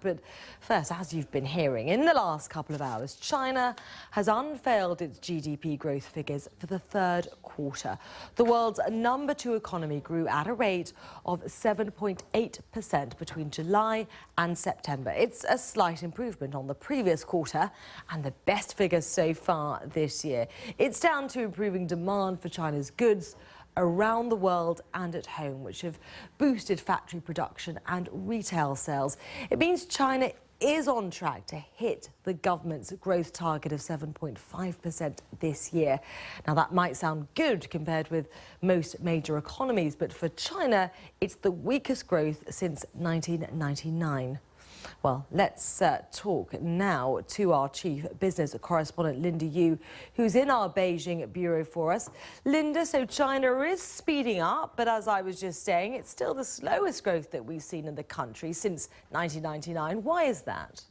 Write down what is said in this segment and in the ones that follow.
But first, as you've been hearing, in the last couple of hours, China has unveiled its GDP growth figures for the third quarter. The world's #2 economy grew at a rate of 7.8% between July and September. It's a slight improvement on the previous quarter and the best figures so far this year. It's down to improving demand for China's goods around the world and at home, which have boosted factory production and retail sales. It means China is on track to hit the government's growth target of 7.5% this year. Now, that might sound good compared with most major economies, but for China, it's the weakest growth since 1999. Well, let's talk now to our chief business correspondent, Linda Yu, who's in our Beijing bureau for us. Linda, so China is speeding up, but as I was just saying, it's still the slowest growth that we've seen in the country since 1999. Why is that?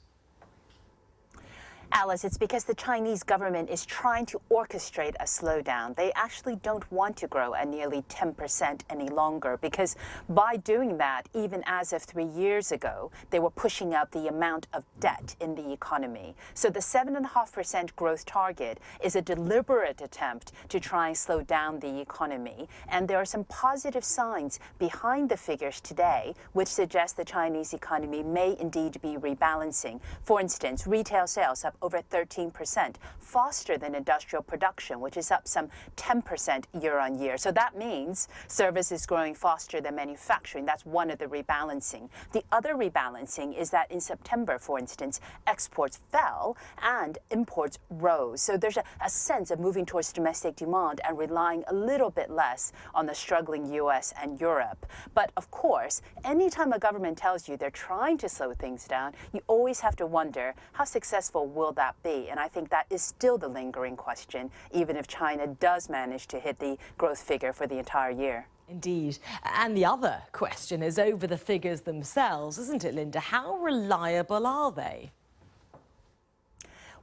Alice, it's because the Chinese government is trying to orchestrate a slowdown. They actually don't want to grow at nearly 10% any longer, because by doing that, even as of 3 years ago, they were pushing up the amount of debt in the economy. So the 7.5% growth target is a deliberate attempt to try and slow down the economy. And there are some positive signs behind the figures today, which suggest the Chinese economy may indeed be rebalancing. For instance, retail sales up over 13%, faster than industrial production, which is up some 10% year on year. So that means service is growing faster than manufacturing. That's one of the rebalancing. The other rebalancing is that in September, for instance, exports fell and imports rose. So there's a sense of moving towards domestic demand and relying a little bit less on the struggling US and Europe. But of course, anytime a government tells you they're trying to slow things down, you always have to wonder, how successful will that be? And I think that is still the lingering question, even if China does manage to hit the growth figure for the entire year. Indeed. And the other question is over the figures themselves, isn't it, Linda? How reliable are they?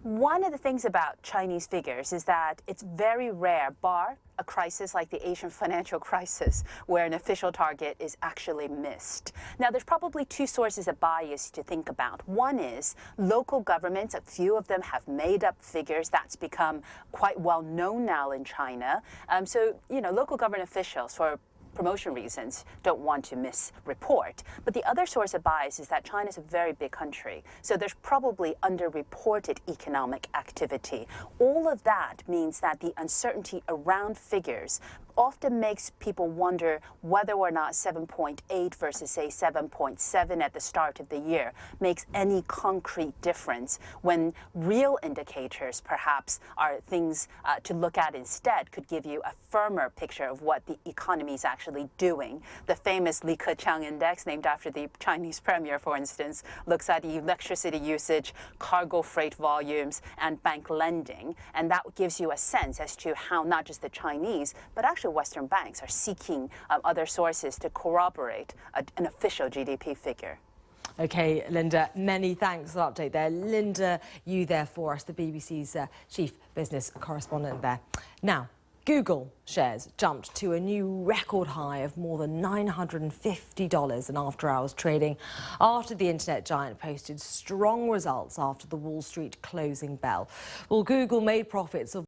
One of the things about Chinese figures is that it's very rare, bar a crisis like the Asian financial crisis, where an official target is actually missed. Now, there's probably two sources of bias to think about. One is local governments, a few of them have made up figures. That's become quite well known now in China. So, local government officials, for promotion reasons, don't want to misreport. But the other source of bias is that China is a very big country, so there's probably underreported economic activity. All of that means that the uncertainty around figures often makes people wonder whether or not 7.8 versus, say, 7.7 at the start of the year makes any concrete difference, when real indicators perhaps are things to look at instead, could give you a firmer picture of what the economy is actually doing. The famous Li Keqiang index, named after the Chinese premier, for instance, looks at electricity usage, cargo freight volumes, and bank lending, and that gives you a sense as to how not just the Chinese, but actually Western banks are seeking other sources to corroborate an official GDP figure. OK, Linda, many thanks for the update there. Linda, you there for us, the BBC's chief business correspondent there. Now, Google shares jumped to a new record high of more than $950 in after-hours trading after the internet giant posted strong results after the Wall Street closing bell. Well, Google made profits of